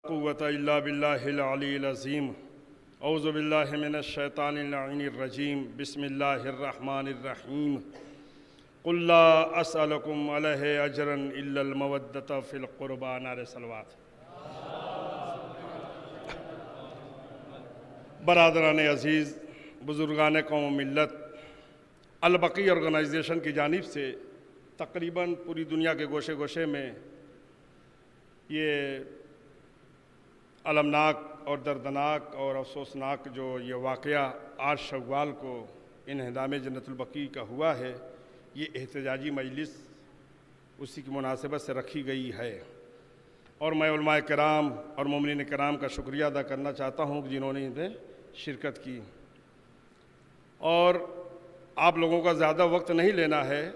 قوة إلا بالله العلي العظيم أعوذ بالله من الشيطان اللعين الرجيم بسم الله الرحمن الرحيم قل لا أسألكم عليه أجرا إلا المودة في القربى نعرہ صلوات۔ برادران عزیز، بزرگان قوم و ملت، البقی آرگنائزیشن کی جانب سے تقریباً پوری دنیا کے گوشے گوشے میں یہ المناک اور دردناک اور افسوسناک جو یہ واقعہ 8 شوال کو انہدام جنت البقیع کا ہوا ہے، یہ احتجاجی مجلس اسی کی مناسبت سے رکھی گئی ہے، اور میں علماء کرام اور مومنین کرام کا شکریہ ادا کرنا چاہتا ہوں جنہوں نے اسے شرکت کی۔ اور آپ لوگوں کا زیادہ وقت نہیں لینا ہے،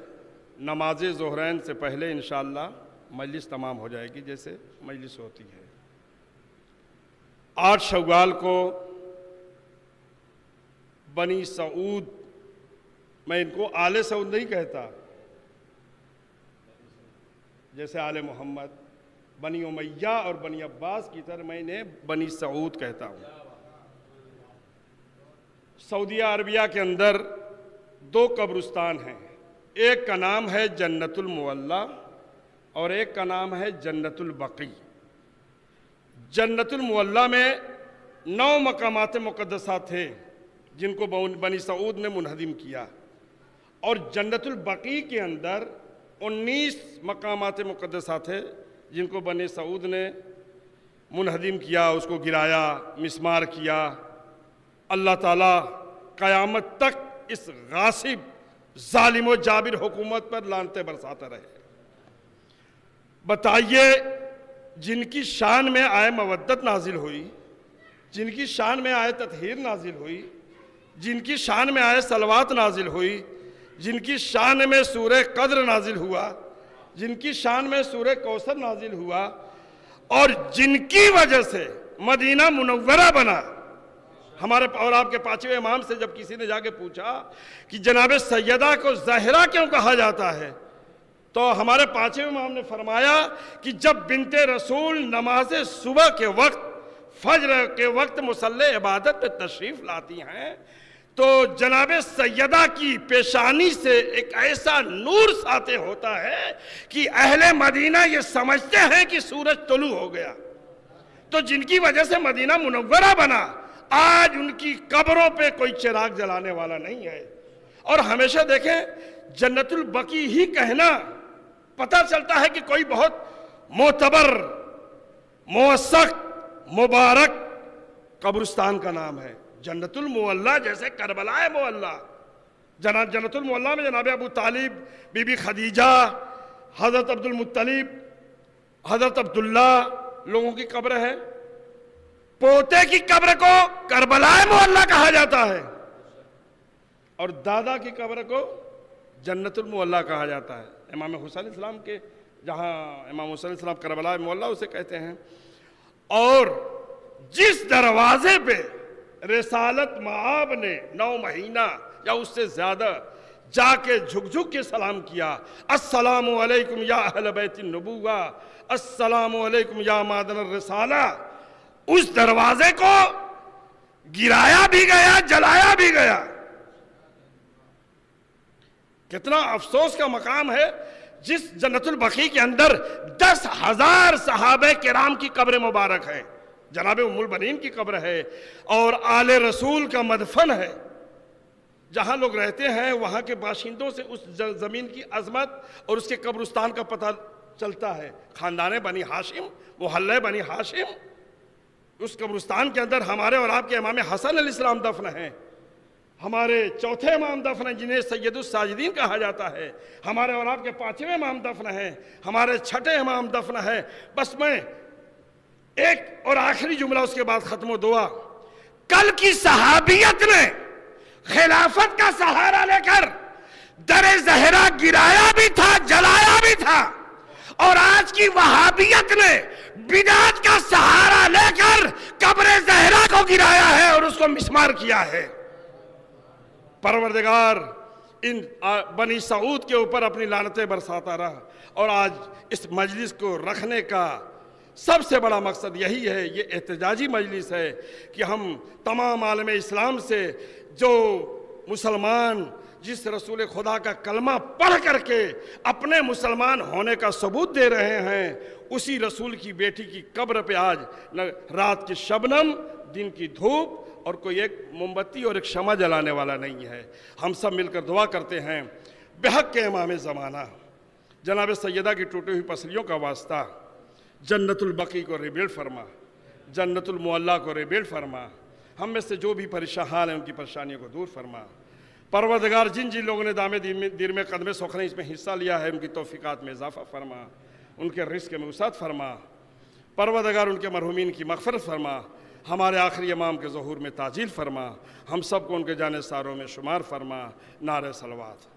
نماز ظہرین سے پہلے انشاءاللہ مجلس تمام ہو جائے گی جیسے مجلس ہوتی ہے۔ 8 شوال کو بنی سعود، میں ان کو آل سعود نہیں کہتا، جیسے آل محمد، بنی امیہ اور بنی عباس کی طرح میں انہیں بنی سعود کہتا ہوں۔ سعودیہ عربیہ کے اندر 2 قبرستان ہیں، ایک کا نام ہے جنت المعلیٰ اور ایک کا نام ہے جنت البقیع۔ جنت المعلیٰ میں 9 مقامات مقدسہ تھے جن کو بنی سعود نے منہدم کیا، اور جنت البقیع کے اندر 19 مقامات مقدسہ تھے جن کو بنی سعود نے منہدم کیا، اس کو گرایا، مسمار کیا۔ اللہ تعالیٰ قیامت تک اس غاصب، ظالم و جابر حکومت پر لعنتیں برساتا رہے۔ بتائیے، جن کی شان میں آئے مودت نازل ہوئی، جن کی شان میں آئے تطہیر نازل ہوئی، جن کی شان میں آئے صلوات نازل ہوئی، جن کی شان میں سورہ قدر نازل ہوا، جن کی شان میں سورہ کوثر نازل ہوا، اور جن کی وجہ سے مدینہ منورہ بنا۔ ہمارے اور آپ کے 5ویں امام سے جب کسی نے جا کے پوچھا کہ جناب سیدہ کو زہرہ کیوں کہا جاتا ہے، تو ہمارے 5ویں امام نے فرمایا کہ جب بنت رسول نماز صبح کے وقت، فجر کے وقت مصلی عبادت پہ تشریف لاتی ہیں تو جناب سیدہ کی پیشانی سے ایک ایسا نور ساطع ہوتا ہے کہ اہل مدینہ یہ سمجھتے ہیں کہ سورج طلوع ہو گیا۔ تو جن کی وجہ سے مدینہ منورہ بنا، آج ان کی قبروں پہ کوئی چراغ جلانے والا نہیں ہے۔ اور ہمیشہ دیکھیں، جنت البقیع ہی کہنا پتہ چلتا ہے کہ کوئی بہت معتبر، موثق، مبارک قبرستان کا نام ہے۔ جنت المعلیٰ جیسے کربلا معلیٰ، جنت المعلیٰ میں جناب ابو طالب، بی بی خدیجہ، حضرت عبد المطلب، حضرت عبداللہ لوگوں کی قبر ہے۔ پوتے کی قبر کو کربلا معلیٰ کہا جاتا ہے، اور دادا کی قبر کو جنت المعلیٰ کہا جاتا ہے۔ امام حسین علیہ السلام کے جہاں امام حسین علیہ السلام کربلا معلیٰ اسے کہتے ہیں۔ اور جس دروازے پہ رسالت مآب نے 9 مہینہ یا اس سے زیادہ جا کے جھک جھک کے سلام کیا، السلام علیکم یا اہل بیت النبوہ، السلام علیکم یا معدن الرسالہ، اس دروازے کو گرایا بھی گیا، جلایا بھی گیا۔ کتنا افسوس کا مقام ہے جس جنت البقیع کے اندر 10,000 صحابہ کرام کی قبر مبارک ہے، جناب ام البنین کی قبر ہے، اور آل رسول کا مدفن ہے۔ جہاں لوگ رہتے ہیں وہاں کے باشندوں سے اس زمین کی عظمت اور اس کے قبرستان کا پتہ چلتا ہے۔ خاندان بنی ہاشم، محلہ بنی ہاشم، اس قبرستان کے اندر ہمارے اور آپ کے امام حسن علیہ السلام دفن ہیں، ہمارے 4تھے امام دفن ہیں جنہیں سید الساجدین کہا جاتا ہے، ہمارے اور آپ کے 5ویں امام دفن ہیں، ہمارے 6ٹھے امام دفن ہیں۔ بس میں ایک اور آخری جملہ اس کے بعد ختم و دعا۔ کل کی صحابیت نے خلافت کا سہارا لے کر در زہرہ گرایا بھی تھا، جلایا بھی تھا، اور آج کی وہابیت نے بدعت کا سہارا لے کر قبر زہرہ کو گرایا ہے اور اس کو مسمار کیا ہے۔ پروردگار ان بنی سعود کے اوپر اپنی لعنتیں برساتا رہا، اور آج اس مجلس کو رکھنے کا سب سے بڑا مقصد یہی ہے، یہ احتجاجی مجلس ہے کہ ہم تمام عالم اسلام سے جو مسلمان جس رسول خدا کا کلمہ پڑھ کر کے اپنے مسلمان ہونے کا ثبوت دے رہے ہیں، اسی رسول کی بیٹی کی قبر پہ آج رات کی شبنم، دن کی دھوپ اور کوئی ایک موم بتی اور ایک شمع جلانے والا نہیں ہے۔ ہم سب مل کر دعا کرتے ہیں، بحق کے امام زمانہ جناب سیدہ کی ٹوٹی ہوئی پسلیوں کا واسطہ، جنت البقیع کو ریبیلڈ فرما، جنت المعلیٰ کو ریبیلڈ فرما، ہم میں سے جو بھی پریشان حال ہیں ان کی پریشانیوں کو دور فرما۔ پروردگار جن جن لوگوں نے دامِ دیر میں قدم سخن اس میں حصہ لیا ہے، ان کی توفیقات میں اضافہ فرما، ان کے رزق میں وسعت فرما۔ پروردگار ان کے مرحومین کی مغفرت فرما، ہمارے آخری امام کے ظہور میں تعجیل فرما، ہم سب کو ان کے جانے ساروں میں شمار فرما۔ نعرہ صلوات۔